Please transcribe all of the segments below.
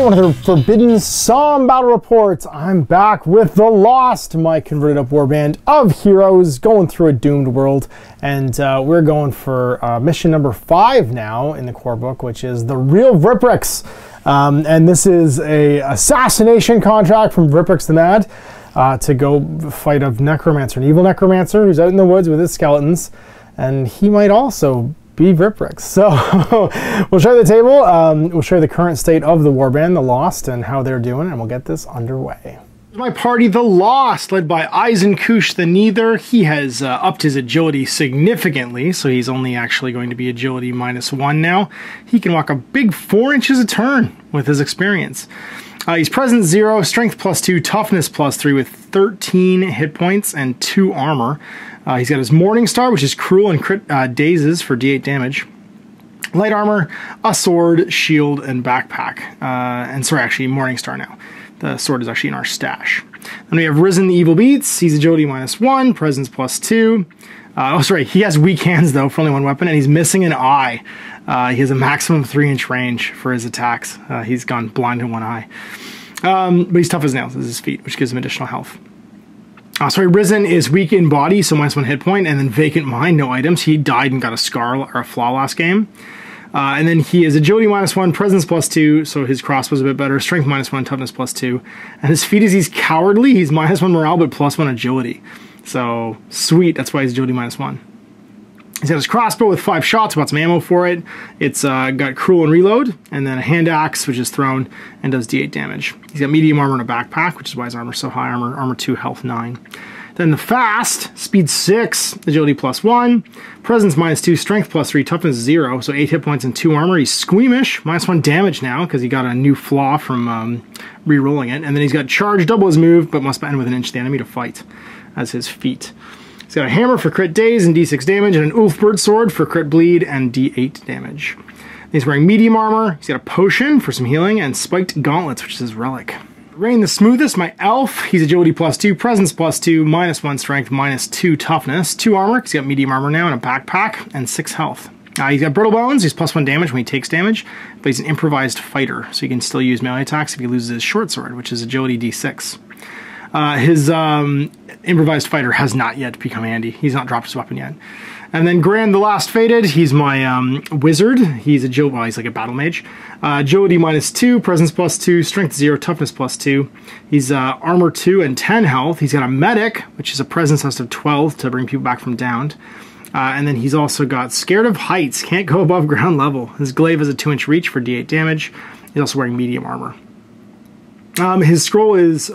day, one of the Forbidden Psalm battle reports. I'm back with the Lost, my converted up warband of heroes, going through a doomed world, and we're going for mission number 5 now in the core book, which is the real Vriprix. And this is a assassination contract from Vriprix the Mad to go fight a Necromancer, an evil Necromancer who's out in the woods with his skeletons, and he might also be Vriprix. So we'll show you the table, we'll show you the current state of the warband, the Lost, and how they're doing, and we'll get this underway. My party, the Lost, led by Eisenkush the Neither. He has upped his agility significantly, so he's only actually going to be agility -1 now. He can walk a big 4 inches a turn with his experience. He's presence 0, strength +2, toughness +3 with 13 hit points and 2 armor. He's got his Morning Star, which is cruel and crit dazes for D8 damage. Light armor, a sword, shield, and backpack. And sorry, actually Morning Star now. The sword is actually in our stash. Then we have Risen the Evil Beats. He's agility -1, presence +2. Oh, sorry, he has weak hands though for only 1 weapon, and he's missing an eye. He has a maximum 3-inch range for his attacks. He's gone blind in 1 eye. But he's tough as nails, is his feet, which gives him additional health. Sorry, Risen is weak in body, so -1 hit point, and then Vacant Mind, no items. He died and got a scar or a flaw last game. And then he is agility -1, presence +2, so his crossbow's a bit better, strength -1, toughness +2. And his feat is he's cowardly, he's -1 morale, but +1 agility. So, sweet, that's why he's agility -1. He's got his crossbow with 5 shots, bought some ammo for it. It's got cruel and reload, and then a hand axe, which is thrown and does D8 damage. He's got medium armor and a backpack, which is why his armor's so high. Armor 2, health 9. Then the fast, speed 6, agility +1, presence -2, strength +3, toughness 0, so 8 hit points and 2 armor. He's squeamish, -1 damage now, because he got a new flaw from re-rolling it. And then he's got charge, double his move, but must end within 1 inch of the enemy to fight as his feat. He's got a hammer for crit daze and D6 damage, and an Ulfbird sword for crit bleed and D8 damage. He's wearing medium armor, he's got a potion for some healing, and spiked gauntlets, which is his relic. Rain the Smoothest, my elf, he's agility +2, presence +2, -1 strength, -2 toughness, 2 armor, he's got medium armor now, and a backpack, and 6 health. He's got brittle bones, he's +1 damage when he takes damage, but he's an improvised fighter, so he can still use melee attacks if he loses his short sword, which is agility D6. His improvised fighter has not yet become handy. He's not dropped his weapon yet. And then Grand the Last Fated, he's my wizard. He's well, he's like a battle mage. Agility -2, presence +2, strength 0, toughness +2. He's armor 2 and 10 health. He's got a medic, which is a presence test of 12 to bring people back from downed. And then he's also got Scared of Heights, can't go above ground level. His glaive has a 2-inch reach for D8 damage. He's also wearing medium armor. His scroll is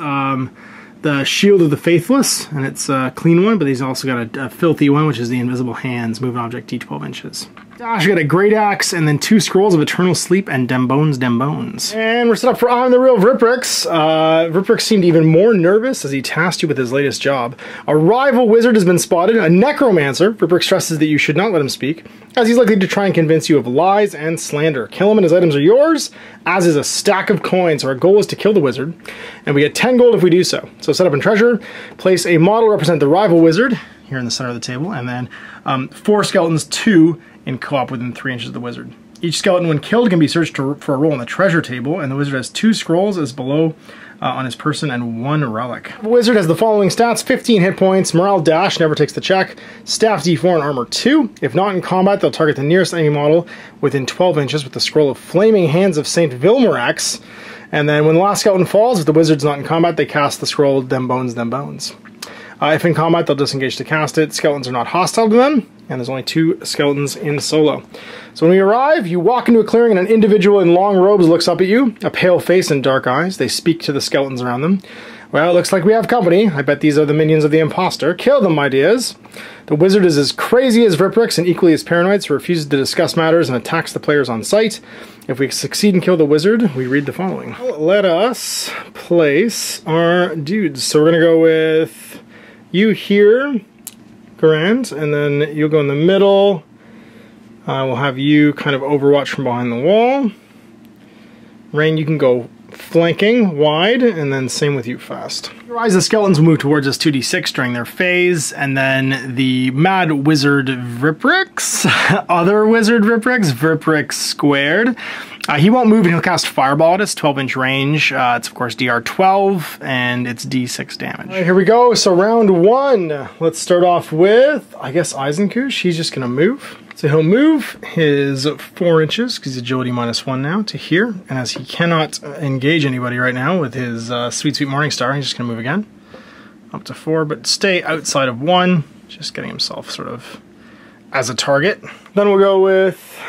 the Shield of the Faithless, and it's a clean one, but he's also got a filthy one, which is the Invisible Hands, move an object D12 inches. Dash got a Great Axe, and then 2 scrolls of Eternal Sleep and Dem Bones, Dem Bones. And we're set up for I'm the Real Vriprix. Vriprix seemed even more nervous as he tasked you with his latest job. A rival wizard has been spotted, a Necromancer. Vriprix stresses that you should not let him speak, as he's likely to try and convince you of lies and slander. Kill him and his items are yours, as is a stack of coins. So our goal is to kill the wizard, and we get 10 gold if we do so. So set up in treasure, place a model represent the rival wizard, here in the center of the table, and then 4 skeletons, 2 in co-op within 3 inches of the wizard. Each skeleton, when killed, can be searched for a roll on the treasure table, and the wizard has 2 scrolls as below on his person and 1 relic. The wizard has the following stats: 15 hit points, morale dash, never takes the check, staff D4 and armor 2. If not in combat, they'll target the nearest enemy model within 12 inches with the scroll of Flaming Hands of Saint Vilmorax. And then when the last skeleton falls, if the wizard's not in combat, they cast the scroll Dem Bones, Dem Bones. If in combat, they'll disengage to cast it. Skeletons are not hostile to them, and there's only 2 skeletons in solo. So when we arrive, you walk into a clearing and an individual in long robes looks up at you, a pale face and dark eyes. They speak to the skeletons around them. Well, it looks like we have company. I bet these are the minions of the imposter. Kill them, my dears. The wizard is as crazy as Vriprix and equally as paranoid, so refuses to discuss matters and attacks the players on sight. If we succeed and kill the wizard, we read the following. Let us place our dudes. So we're going to go with you here, Grand, and then you'll go in the middle. We'll have you kind of overwatch from behind the wall. Rain, you can go flanking wide, and then same with you fast. Rise, the skeletons will move towards us 2d6 during their phase, and then the mad wizard Vriprix, other wizard Vriprix squared. He won't move and he'll cast Fireball at us, 12-inch range. It's of course DR 12 and it's D6 damage. All right, here we go. So round one. Let's start off with, I guess, Eisenkush. He's just gonna move. So he'll move his 4 inches, because he's agility -1 now, to here. And as he cannot engage anybody right now with his sweet Morningstar, he's just gonna move again. Up to 4, but stay outside of 1. Just getting himself sort of as a target. Then we'll go with,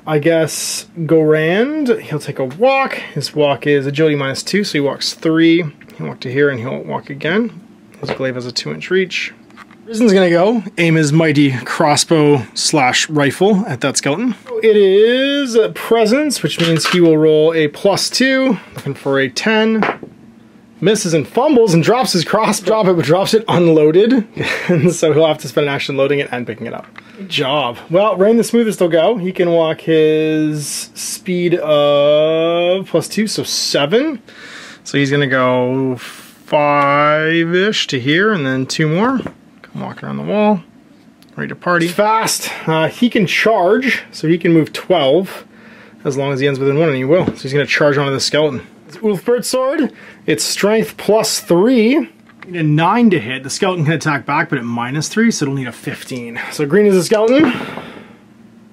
I guess, Gorand. He'll take a walk. His walk is agility -2, so he walks 3. He'll walk to here and he'll walk again. His glaive has a 2-inch reach. Risen's gonna go aim his mighty crossbow / rifle at that skeleton. It is presence, which means he will roll a +2, looking for a 10. Misses and fumbles and drops his crossbow, but drops it unloaded. And so he'll have to spend an action loading it and picking it up. Good job. Well, Rain the Smoothest will go. He can walk his speed of +2, so 7. So he's gonna go 5-ish to here and then 2 more. Come walk around the wall. Ready to party. Fast. He can charge, so he can move 12 as long as he ends within 1, and he will. So he's gonna charge onto the skeleton. Ulfbert sword, it's strength +3. Need a 9 to hit. The skeleton can attack back, but at -3, so it'll need a 15. So green is the skeleton.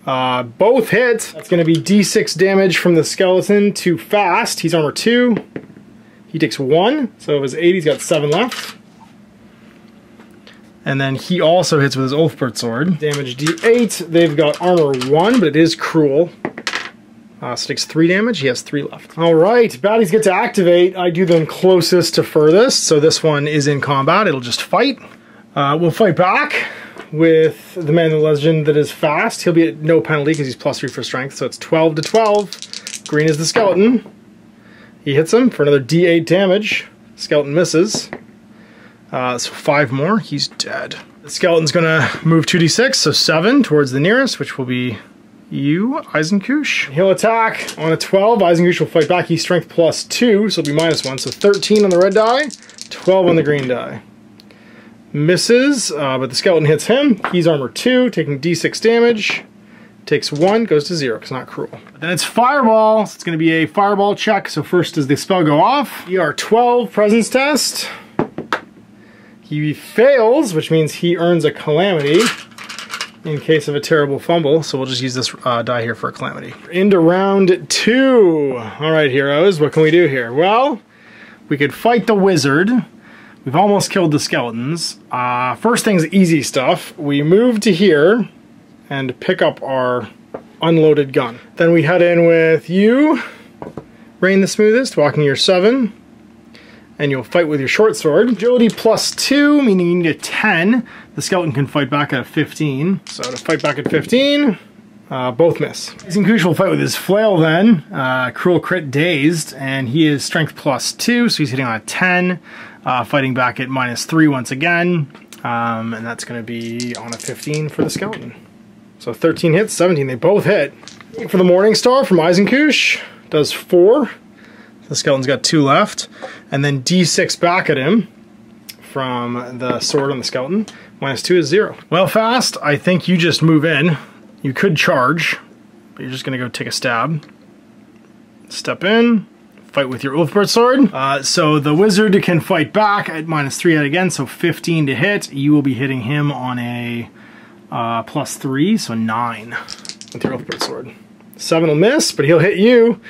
Both hit. That's gonna be D6 damage from the skeleton to fast. He's armor 2. He takes 1, so of his 8, he's got 7 left. And then he also hits with his Ulfbert sword. Damage D8. They've got armor 1, but it is cruel. So it takes 3 damage. He has 3 left. All right, baddies get to activate. I do them closest to furthest. So this one is in combat. It'll just fight. We'll fight back with the man, the legend that is fast. He'll be at no penalty because he's +3 for strength. So it's 12 to 12. Green is the skeleton. He hits him for another D8 damage. Skeleton misses. So 5 more. He's dead. The skeleton's gonna move 2d6, so 7 towards the nearest, which will be you, Eisenkush. He'll attack on a 12. Eisenkush will fight back. He's strength +2, so it'll be -1. So 13 on the red die, 12 on the green die. Misses, but the skeleton hits him. He's armor 2, taking D6 damage. Takes 1, goes to 0, because not cruel. But then it's fireball, so it's going to be a fireball check. So first does the spell go off. ER 12, presence test. He fails, which means he earns a calamity in case of a terrible fumble. So we'll just use this die here for a calamity. Into round 2. All right, heroes, what can we do here? Well, we could fight the wizard. We've almost killed the skeletons. First thing's easy stuff. We move to here and pick up our unloaded gun. Then we head in with you, Rain the Smoothest, walking your 7. And you'll fight with your short sword. Agility +2, meaning you need a 10. The skeleton can fight back at a 15. So to fight back at 15, both miss. Eisenkush will fight with his flail then. Cruel crit dazed, and he is strength +2, so he's hitting on a 10. Fighting back at -3 once again. And that's gonna be on a 15 for the skeleton. So 13 hits, 17, they both hit. For the Morningstar from Eisenkush, does 4. The skeleton's got 2 left. And then D6 back at him from the sword on the skeleton. -2 is 0. Well, fast, I think you just move in. You could charge, but you're just gonna go take a stab. Step in, fight with your Ulfbert sword. So the wizard can fight back at -3 yet again, so 15 to hit. You will be hitting him on a +3, so 9 with your Ulfbert sword. 7 will miss, but he'll hit you.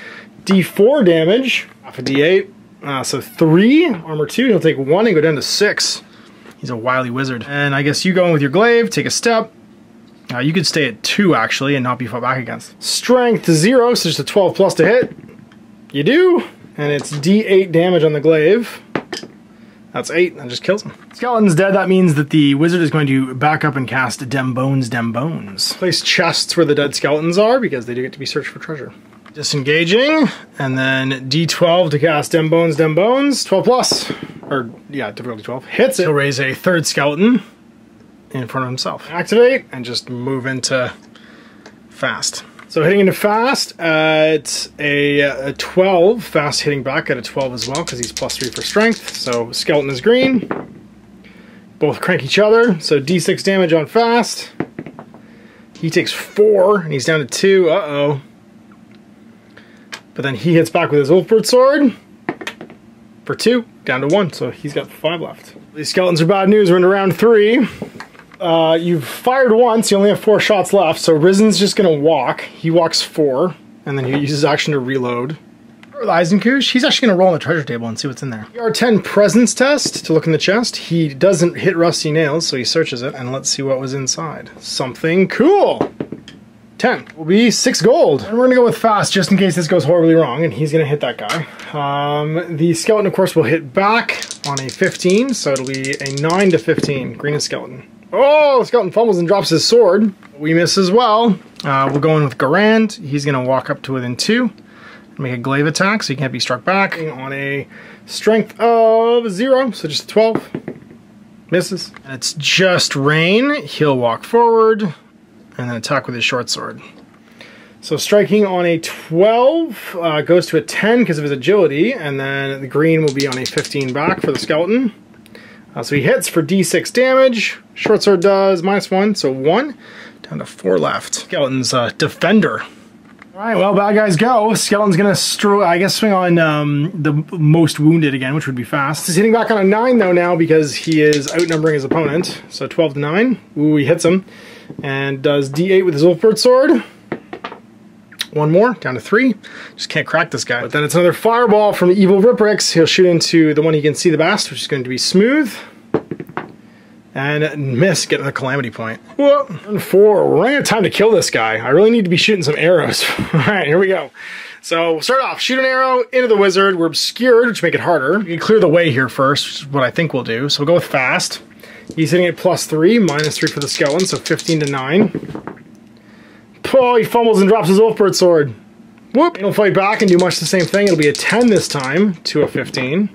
D4 damage, half a D8, so 3, armor 2, he'll take 1 and go down to 6. He's a wily wizard. And I guess you go in with your glaive, take a step. You could stay at 2 actually and not be fought back against. Strength 0, so just a 12+ to hit. You do, and it's D8 damage on the glaive. That's 8, and just kills him. Skeleton's dead. That means that the wizard is going to back up and cast Dem Bones, Dem Bones. Place chests where the dead skeletons are, because they do get to be searched for treasure. Disengaging, and then D12 to cast Dem Bones, Dem Bones. 12+, or yeah, difficulty 12. Hits it. He'll raise a 3rd skeleton in front of himself. Activate, and just move into fast. So hitting into fast at a 12, fast hitting back at a 12 as well because he's +3 for strength. So skeleton is green. Both crank each other, so d6 damage on fast. He takes 4 and he's down to 2, uh-oh. But then he hits back with his Wolfbird sword for 2, down to 1, so he's got 5 left. These skeletons are bad news, we're into round 3. You've fired once, you only have 4 shots left, so Risen's just gonna walk. He walks 4, and then he uses action to reload. With Eisenkoosh, he's actually gonna roll on the treasure table and see what's in there. R10 presence test to look in the chest. He doesn't hit rusty nails, so he searches it, and let's see what was inside. Something cool! 10 will be 6 gold. And we're gonna go with fast just in case this goes horribly wrong, and he's gonna hit that guy. The skeleton, of course, will hit back on a 15, so it'll be a 9 to 15. Green and skeleton. Oh, the skeleton fumbles and drops his sword. We miss as well. We'll go in with Guerrilla. He's gonna walk up to within 2. Make a glaive attack, so he can't be struck back. On a strength of 0, so just a 12. Misses. And it's just rain. He'll walk forward and then attack with his short sword. So striking on a 12 goes to a 10 because of his agility, and then the green will be on a 15 back for the skeleton. So he hits for d6 damage. Short sword does -1, so 1. Down to 4 left. Skeleton's defender. Alright, well, bad guys go. Skeleton's gonna, swing on the most wounded again, which would be fast. He's hitting back on a 9, though, now, because he is outnumbering his opponent. So 12 to 9. Ooh, he hits him. And does d8 with his Wolfbird sword. 1 more, down to 3. Just can't crack this guy. But then it's another fireball from evil Vriprix. He'll shoot into the one he can see the best, which is going to be smooth. And miss, getting the calamity point. Whoa. 4. We're running out of time to kill this guy. I really need to be shooting some arrows. Alright, here we go. So we'll start off. Shoot an arrow into the wizard. We're obscured, which make it harder. We can clear the way here first, which is what I think we'll do. So we'll go with fast. He's hitting at +3, -3 for the skeleton, so 15 to 9. Oh, he fumbles and drops his Wolfbird sword. Whoop! He'll fight back and do much the same thing. It'll be a 10 this time to a 15.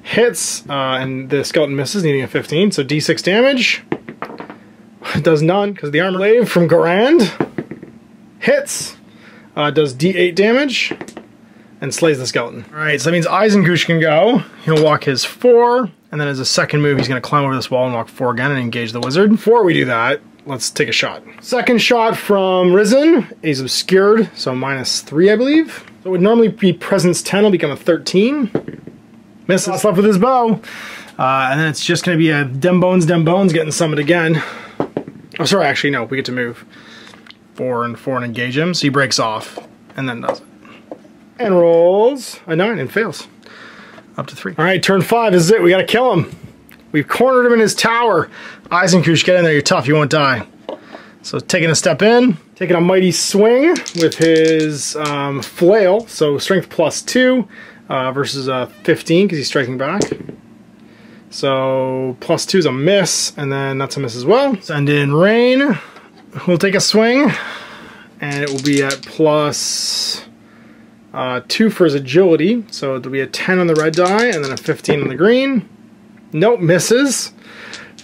Hits, and the skeleton misses, needing a 15, so d6 damage. It does none, because the armor glaive from Guerrilla hits, does d8 damage, and slays the skeleton. Alright, so that means Eisenkoosh can go. He'll walk his 4, and then as a second move, he's going to climb over this wall and walk 4 again and engage the wizard. Before we do that, let's take a shot. Second shot from Risen. He's obscured, so -3, I believe. So it would normally be presence 10, will become a 13. Misses. Left with his bow. And then it's just going to be a dem bones, getting summoned again. Oh, sorry, actually, no, we get to move 4 and 4 and engage him. So he breaks off and then does it. And rolls a 9 and fails. Up to 3. All right, turn 5 this is it. We got to kill him. We've cornered him in his tower. Eisenkoosh, get in there. You're tough. You won't die. So taking a step in, taking a mighty swing with his flail. So strength +2 versus a 15 because he's striking back. So +2 is a miss, and then that's a miss as well. Send in rain. We'll take a swing, and it will be at +2 for his agility. So it'll be a 10 on the red die, and then a 15 on the green. Nope, misses.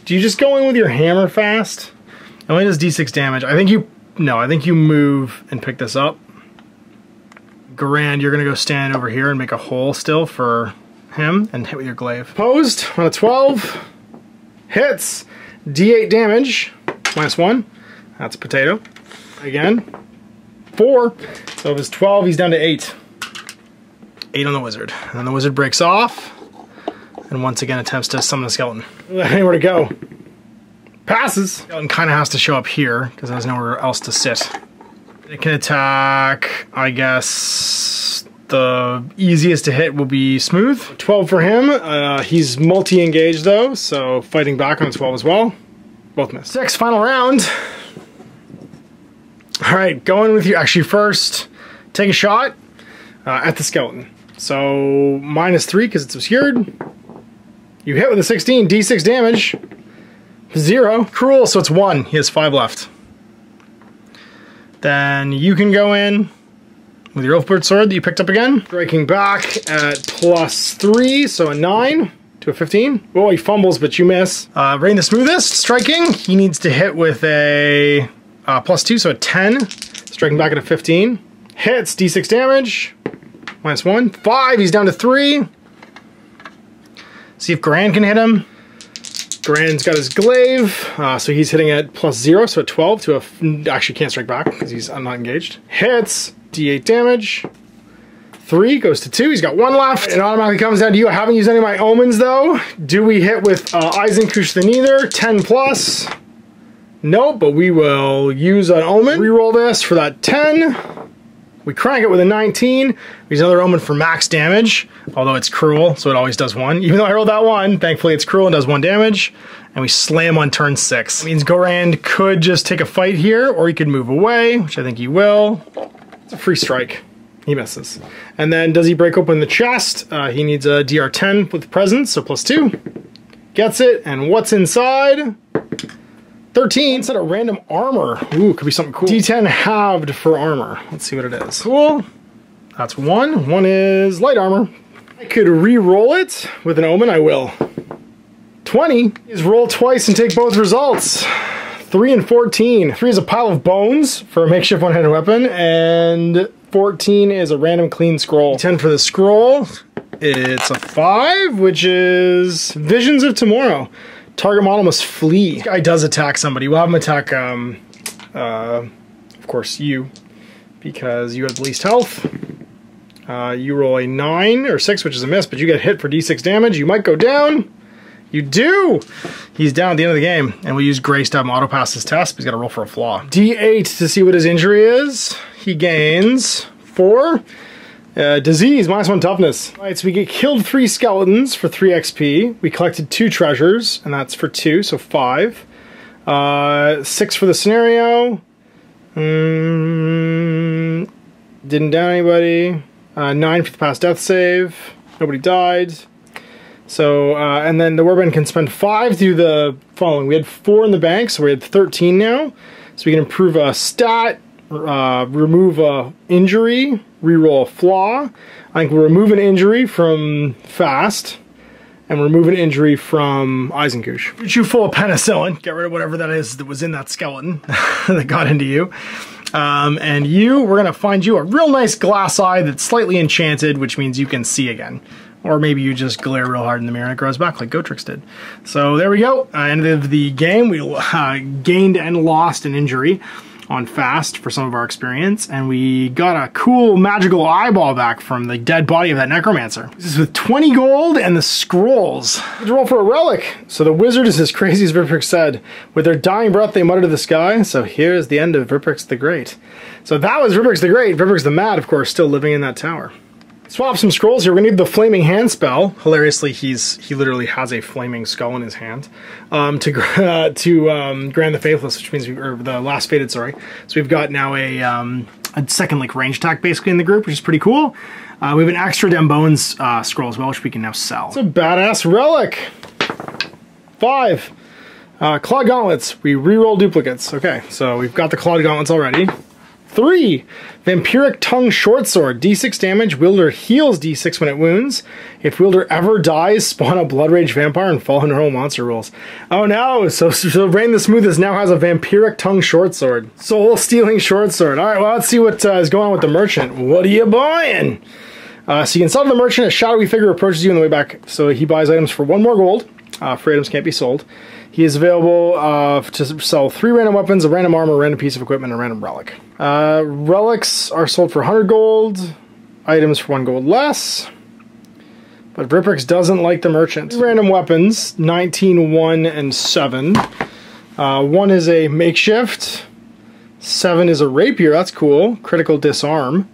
Do you just go in with your hammer fast? It only does d6 damage. I think you move and pick this up. Guerrilla, you're gonna go stand over here and make a hole still for him and hit with your glaive. Opposed on a 12. Hits. d8 damage. -1. That's a potato. Again. 4. So if it's 12, he's down to 8. 8 on the wizard. And then the wizard breaks off. And once again attempts to summon a skeleton. Anywhere to go. Passes. Skeleton kind of has to show up here because there's nowhere else to sit. It can attack, I guess, the easiest to hit will be smooth. 12 for him. He's multi-engaged though, so fighting back on a 12 as well. Both miss. 6, final round. All right, going with you. Actually, first, take a shot at the skeleton. So -3 because it's obscured. You hit with a 16, d6 damage. 0. Cruel, so it's 1. He has 5 left. Then you can go in with your Wolfbird sword that you picked up again. Striking back at +3, so a 9 to a 15. Oh, he fumbles, but you miss. Rain the smoothest, striking. He needs to hit with a +2, so a 10. Striking back at a 15. Hits, D6 damage. -1. 5, he's down to 3. See if Garan can hit him. Garan's got his glaive, so he's hitting at +0, so at 12 to a... Actually can't strike back because he's not engaged. Hits, D8 damage. 3 goes to 2, he's got 1 left. It automatically comes down to you. I haven't used any of my omens though. Do we hit with Eisenkush the Neither? 10 plus. Nope, but we will use an omen. Reroll this for that 10. We crank it with a 19. Use another omen for max damage, although it's cruel, so it always does 1. Even though I rolled that 1, thankfully it's cruel and does 1 damage. And we slam on turn 6. It means Goran could just take a fight here, or he could move away, which I think he will. It's a free strike. He misses. And then does he break open the chest? He needs a DR 10 with presence, so +2. Gets it, and what's inside? 13. Instead of random armor. Ooh, could be something cool. D10 halved for armor. Let's see what it is. Cool. That's 1. 1 is light armor. I could re-roll it with an omen. I will. 20 is roll twice and take both results. 3 and 14. 3 is a pile of bones for a makeshift one-handed weapon, and 14 is a random clean scroll. 10 for the scroll. It's a 5, which is Visions of Tomorrow. Target model must flee. This guy does attack somebody. We'll have him attack, of course, you, because you have the least health. You roll a 9 or 6, which is a miss, but you get hit for D6 damage. You might go down. You do! He's down at the end of the game, and we use Grace to have him auto-pass his test, but he's got to roll for a flaw. D8 to see what his injury is. He gains 4. Disease, -1 toughness. All right, so we get killed 3 skeletons for 3 XP. We collected 2 treasures, and that's for 2, so 5. 6 for the scenario. Didn't down anybody. 9 for the past death save. Nobody died. So, and then the Warband can spend 5 to do the following. We had 4 in the bank, so we had 13 now. So we can improve a stat, remove a injury, reroll a flaw. I think we'll remove an injury from fast, and remove an injury from Eisenkush. Shoot you full of penicillin. Get rid of whatever that is that was in that skeleton that got into you. And you, we're gonna find you a real nice glass eye that's slightly enchanted, which means you can see again. Or maybe you just glare real hard in the mirror and it grows back like Gotrix did. So there we go. End of the game. We gained and lost an injury on fast for some of our experience, and we got a cool magical eyeball back from the dead body of that Necromancer. This is with 20 gold and the scrolls. Let's roll for a relic. So the wizard is as crazy as Vriprix said. With their dying breath they mutter to the sky, so here's the end of Vriprix the Great. So that was Vriprix the Great. Vriprix the Mad, of course, still living in that tower. Swap some scrolls here. We're gonna need the flaming hand spell. Hilariously, he literally has a flaming skull in his hand to grant the faithless, which means or the last fated. Sorry. So we've got now a second like range attack basically in the group, which is pretty cool. We have an extra Dem Bones scroll as well, which we can now sell. It's a badass relic. 5 Clawed Gauntlets. We reroll duplicates. Okay, so we've got the Clawed Gauntlets already. 3 Vampiric Tongue Shortsword. D6 damage. Wielder heals D6 when it wounds. If wielder ever dies, spawn a Blood Rage Vampire and follow normal monster rules. Oh no! So Rain the Smoothest now has a Vampiric Tongue Shortsword. Soul Stealing Shortsword. Alright, well let's see what is going on with the merchant. What are you buying? So you can sell to the merchant. A shadowy figure approaches you on the way back. So he buys items for 1 more gold. Free items can't be sold. He is available to sell 3 random weapons, a random armor, a random piece of equipment, and a random relic. Relics are sold for 100 gold, items for 1 gold less. But Vriprix doesn't like the merchant. 3 random weapons, 19, 1, and 7. 1 is a makeshift. 7 is a rapier, that's cool. Critical disarm.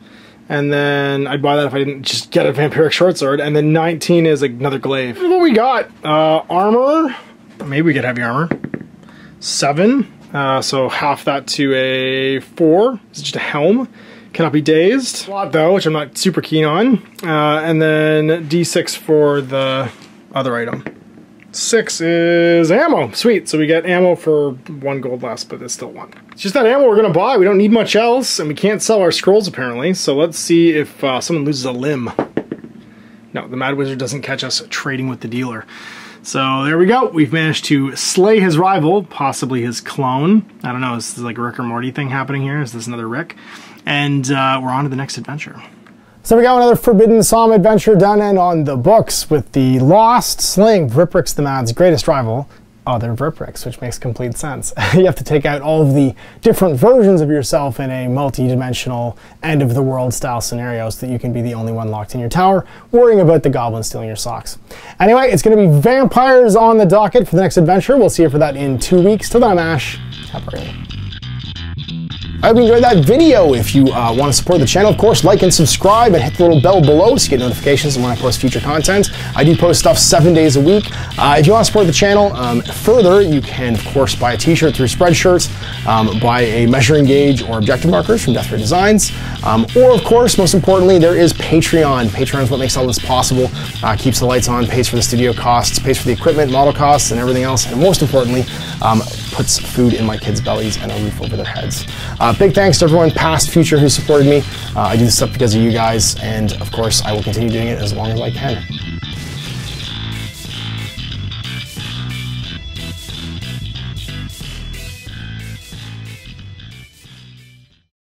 And then I'd buy that if I didn't just get a vampiric shortsword. And then 19 is another glaive. What we got? Armor. Maybe we get heavy armor. 7. So half that to a 4. It's just a helm. Cannot be dazed. Slot though, which I'm not super keen on. And then D6 for the other item. 6 is ammo. Sweet. So we get ammo for 1 gold less, but it's still 1. It's just that ammo we're going to buy. We don't need much else, and we can't sell our scrolls apparently. So let's see if someone loses a limb. No, the Mad Wizard doesn't catch us trading with the dealer. So there we go. We've managed to slay his rival, possibly his clone. I don't know, is this like a Rick or Morty thing happening here? Is this another Rick? And we're on to the next adventure. So we got another Forbidden Psalm adventure done and on the books with the Lost slaying Vriprix the Mad's greatest rival, other Vriprix, which makes complete sense. You have to take out all of the different versions of yourself in a multi-dimensional end-of-the-world style scenario so that you can be the only one locked in your tower, worrying about the goblins stealing your socks. Anyway, it's going to be vampires on the docket for the next adventure. We'll see you for that in 2 weeks. Till then, I'm Ash. Have a great day. I hope you enjoyed that video. If you want to support the channel, of course, like and subscribe and hit the little bell below so you get notifications when I post future content. I do post stuff 7 days a week. If you want to support the channel further, you can, of course, buy a t-shirt through Spreadshirt, buy a measuring gauge or objective markers from Death Ray Designs, or, of course, most importantly, there is Patreon. Patreon is what makes all this possible, keeps the lights on, pays for the studio costs, pays for the equipment, model costs, and everything else, and most importantly, puts food in my kids' bellies and a roof over their heads. Big thanks to everyone, past, future, who supported me. I do this stuff because of you guys, and of course, I will continue doing it as long as I can.